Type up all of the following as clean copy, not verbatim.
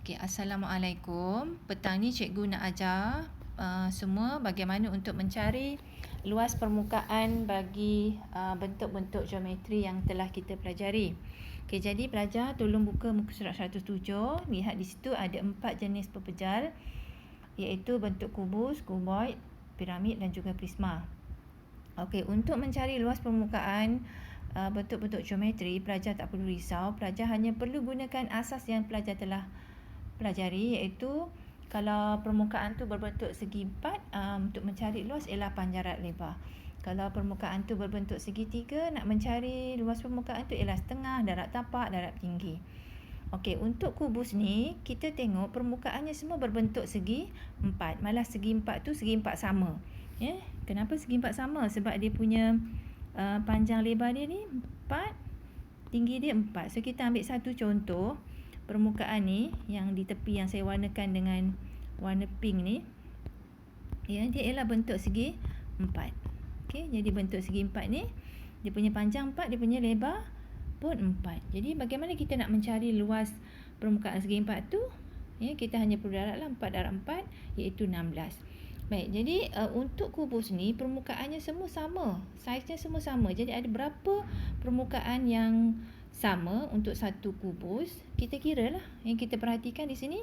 Okey, Assalamualaikum. Petang ni cikgu nak ajar semua bagaimana untuk mencari luas permukaan bagi bentuk-bentuk geometri yang telah kita pelajari. Okey, jadi pelajar tolong buka muka surat 107. Lihat di situ ada 4 jenis pepejal, iaitu bentuk kubus, kuboid, piramid dan juga prisma. Okey, untuk mencari luas permukaan bentuk-bentuk geometri, pelajar tak perlu risau. Pelajar hanya perlu gunakan asas yang pelajar telah pelajari, iaitu kalau permukaan tu berbentuk segi empat, untuk mencari luas ialah panjang darat lebar. Kalau permukaan tu berbentuk segitiga, nak mencari luas permukaan tu ialah setengah, darat tapak, darat tinggi. Okey, untuk kubus ni kita tengok permukaannya semua berbentuk segi empat. Malah segi empat tu segi empat sama. Ya, kenapa segi empat sama? Sebab dia punya panjang lebar dia ni 4, tinggi dia 4. So kita ambil satu contoh permukaan ni yang di tepi yang saya warnakan dengan warna pink ni. Ya, dia ialah bentuk segi 4. Okey, jadi bentuk segi 4 ni dia punya panjang 4, dia punya lebar pun 4. Jadi bagaimana kita nak mencari luas permukaan segi 4 tu? Ya, kita hanya perlu daratlah 4 darab 4 iaitu 16. Baik, jadi untuk kubus ni permukaannya semua sama, saiznya semua sama. Jadi ada berapa permukaan yang sama untuk satu kubus? Kita kira lah. Yang kita perhatikan di sini,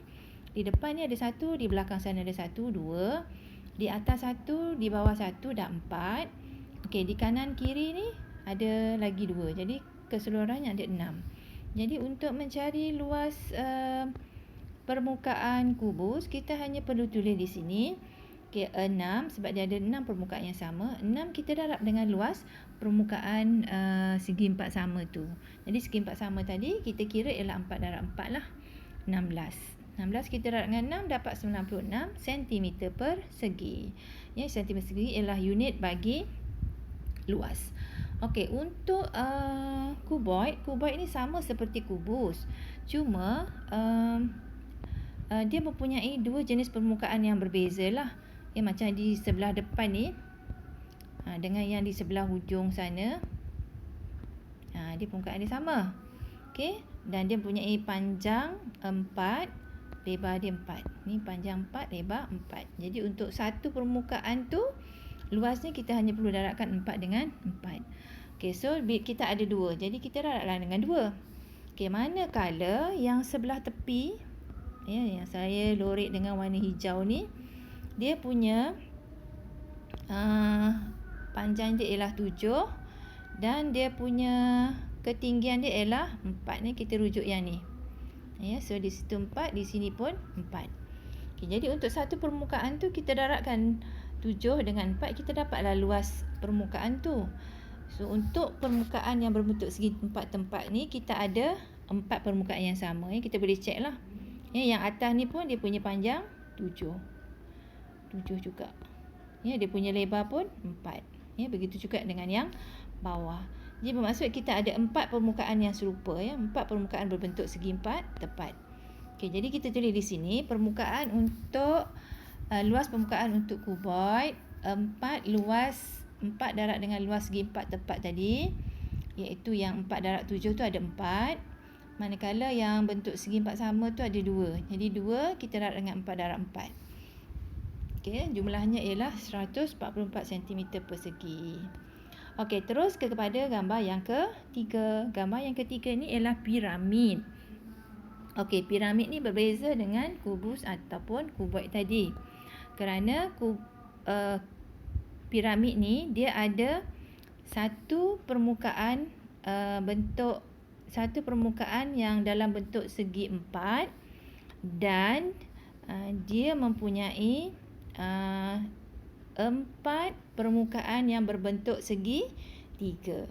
di depan ni ada 1, di belakang sana ada 1, 2, di atas 1, di bawah 1 dah 4. Okey, di kanan kiri ni ada lagi 2. Jadi keseluruhannya ada 6. Jadi untuk mencari luas permukaan kubus, kita hanya perlu tulis di sini. Okey, 6 sebab dia ada 6 permukaan yang sama. 6 kita darab dengan luas permukaan segi 4 sama tu. Jadi segi 4 sama tadi kita kira ialah 4 darab 4 lah, 16. 16 kita darab dengan 6 dapat 96 cm persegi. Ya, cm persegi ialah unit bagi luas. Okey, untuk kuboid ni sama seperti kubus. Cuma dia mempunyai dua jenis permukaan yang berbeza lah. Ya, macam di sebelah depan ni dengan yang di sebelah hujung sana, dia permukaan dia sama. Okey, dan dia mempunyai panjang 4, lebar dia 4. Ni panjang 4, lebar 4. Jadi untuk satu permukaan tu luasnya kita hanya perlu darabkan 4 dengan 4. Okey, so kita ada 2. Jadi kita darablah dengan 2. Okey, manakala yang sebelah tepi, ya, yang saya lorek dengan warna hijau ni, dia punya panjang dia ialah 7 dan dia punya ketinggian dia ialah 4. Ni kita rujuk yang ni. Ya, so di situ 4, di sini pun 4. Okay, jadi untuk satu permukaan tu kita darabkan 7 dengan 4, kita dapatlah luas permukaan tu. So untuk permukaan yang berbentuk segi 4 tempat ni, kita ada 4 permukaan yang sama. Ya, kita boleh check lah. Ya, yang atas ni pun dia punya panjang 7 juga. Ya, dia punya lebar pun 4. Ya, begitu juga dengan yang bawah. Jadi bermaksud kita ada 4 permukaan yang serupa, ya, 4 permukaan berbentuk segi 4 tepat. Okey, jadi kita tulis di sini permukaan untuk luas permukaan untuk kuboid 4 darab dengan luas segi 4 tepat tadi, iaitu yang 4 darab 7 tu ada 4. Manakala yang bentuk segi 4 sama tu ada 2. Jadi 2 kita darab dengan 4 darab 4. Okey, jumlahnya ialah 144 cm persegi. Okey, terus kepada gambar yang ketiga. Gambar yang ketiga ni ialah piramid. Okey, piramid ni berbeza dengan kubus ataupun kuboid tadi. Kerana piramid ni dia ada satu permukaan yang dalam bentuk segi 4 dan dia mempunyai 4 permukaan yang berbentuk segi 3.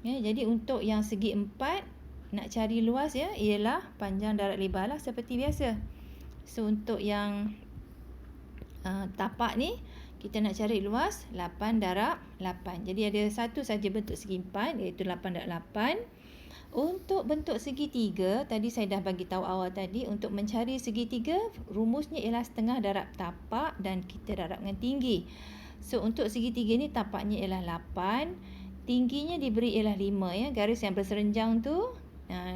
Ya, jadi untuk yang segi 4 nak cari luas, ya, ialah panjang darat lebar lah seperti biasa. So untuk yang tapak ni kita nak cari luas 8 darab 8. Jadi ada satu saja bentuk segi 4 iaitu 8 darab 8. Untuk bentuk segitiga, tadi saya dah bagi tahu awal tadi, untuk mencari segitiga rumusnya ialah setengah darab tapak dan kita darab dengan tinggi. So untuk segitiga ni tapaknya ialah 8, tingginya diberi ialah 5, ya. Garis yang berserenjang tu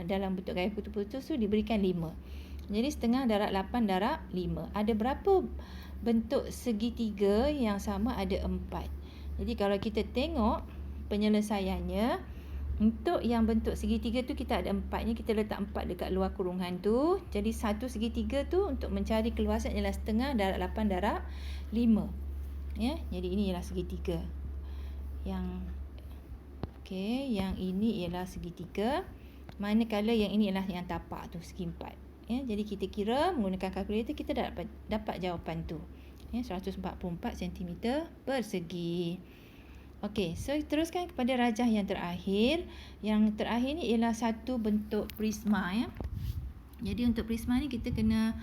dalam bentuk gaya putus-putus tu diberikan 5. Jadi setengah darab 8 darab 5. Ada berapa bentuk segitiga yang sama? Ada 4. Jadi kalau kita tengok penyelesaiannya, untuk yang bentuk segitiga tu kita ada 4-nya, kita letak 4 dekat luar kurungan tu. Jadi satu segitiga tu untuk mencari keluasan ialah setengah darab 8 darab 5. Ya, jadi ini ialah segitiga. Yang yang ini ialah segitiga. Manakala yang ini ialah yang tapak tu, segi 4. Ya, jadi kita kira menggunakan kalkulator, kita dapat jawapan tu. Ya, 144 cm persegi. Okey, so teruskan kepada rajah yang terakhir. Yang terakhir ni ialah satu bentuk prisma, ya. Jadi untuk prisma ni kita kena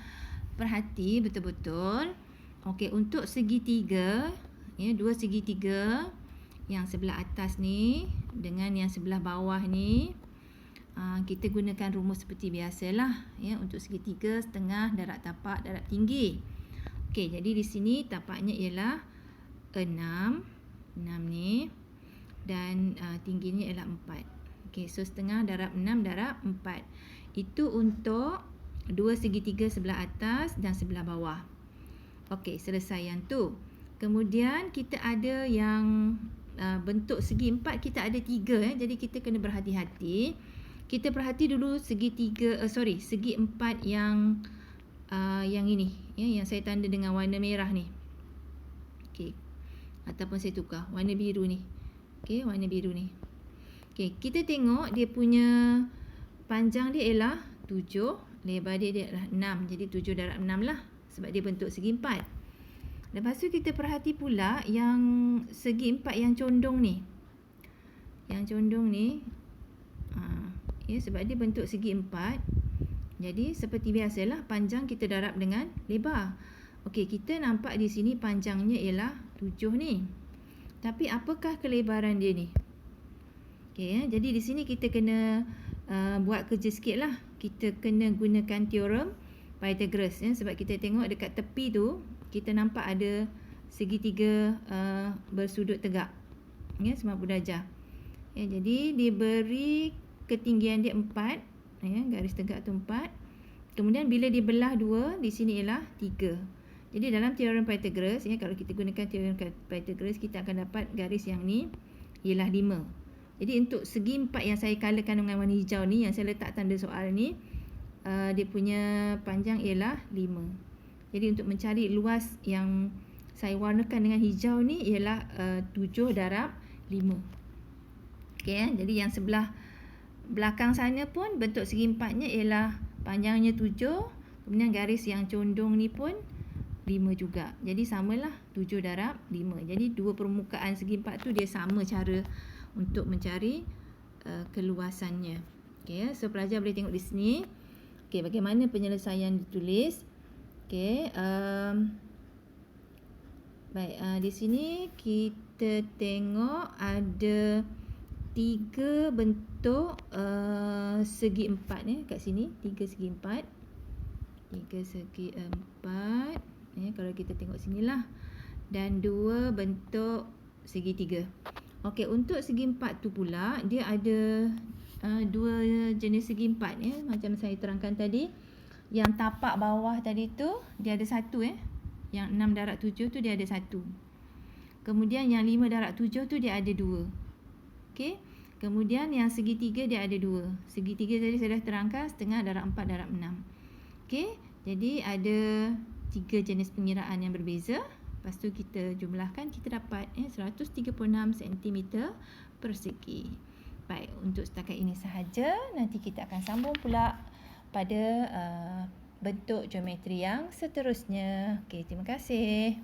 perhati betul-betul. Okey, untuk segitiga, ya, dua segitiga, yang sebelah atas ni dengan yang sebelah bawah ni, kita gunakan rumus seperti biasalah, ya, untuk segitiga, setengah, darab tapak, darab tinggi. Okey, jadi di sini tapaknya ialah 6 ni, dan tingginya ialah 4. Okey, so setengah darab 6 darab 4. Itu untuk dua segitiga sebelah atas dan sebelah bawah. Okey, selesai yang tu. Kemudian kita ada yang bentuk segi 4, kita ada 3, jadi kita kena berhati-hati. Kita perhati dulu segi 4 yang ini, ya, yang saya tanda dengan warna merah ni. Okey, ataupun saya tukar warna biru ni. Okey, warna biru ni. Okey, kita tengok dia punya panjang dia ialah 7, lebar dia ialah 6. Jadi 7 darab 6 lah, sebab dia bentuk segi 4. Lepas tu kita perhati pula yang segi 4 yang condong ni. Yang condong ni, ya, sebab dia bentuk segi 4. Jadi seperti biasalah, panjang kita darab dengan lebar. Okey, kita nampak di sini panjangnya ialah 7 ni. Tapi apakah kelebaran dia ni? Okey, ya, jadi di sini kita kena buat kerja sikit lah. Kita kena gunakan teorem Pythagoras, ya, sebab kita tengok dekat tepi tu, kita nampak ada segitiga bersudut tegak, ya, 90 darjah. Ya, jadi diberi ketinggian dia 4, ya, garis tegak tu 4. Kemudian bila dibelah 2, di sini ialah 3. Jadi dalam teorem Pythagoras, ya, kalau kita gunakan teorem Pythagoras, kita akan dapat garis yang ni ialah 5. Jadi untuk segi 4 yang saya colourkan dengan warna hijau ni, yang saya letak tanda soal ni, dia punya panjang ialah 5. Jadi untuk mencari luas yang saya warnakan dengan hijau ni ialah 7 darab 5. Okey, ya, jadi yang sebelah belakang sana pun bentuk segi 4-nya ialah panjangnya 7, kemudian garis yang condong ni pun 5 juga. Jadi samalah 7 darab 5. Jadi dua permukaan segi 4 tu dia sama cara untuk mencari keluasannya. Okey, ya, so pelajar boleh tengok di sini. Okey, bagaimana penyelesaian ditulis. Okey, baik, di sini kita tengok ada 3 bentuk segi 4, ya, kat sini 3 segi 4. 3 segi 4, ya, kalau kita tengok sinilah, dan 2 bentuk segi 3. Okey, untuk segi 4 tu pula dia ada 2 jenis segi 4, ya, macam saya terangkan tadi. Yang tapak bawah tadi tu dia ada 1, ya. Yang 6 darab 7 tu dia ada 1. Kemudian yang 5 darab 7 tu dia ada 2. Okey. Kemudian yang segitiga dia ada 2. Segitiga tadi saya dah terangkan, setengah darab 4 darab 6. Okey. Jadi ada 3 jenis pengiraan yang berbeza. Lepas tu kita jumlahkan, kita dapat 136 cm persegi. Baik, untuk setakat ini sahaja. Nanti kita akan sambung pula pada bentuk geometri yang seterusnya. Okey, terima kasih.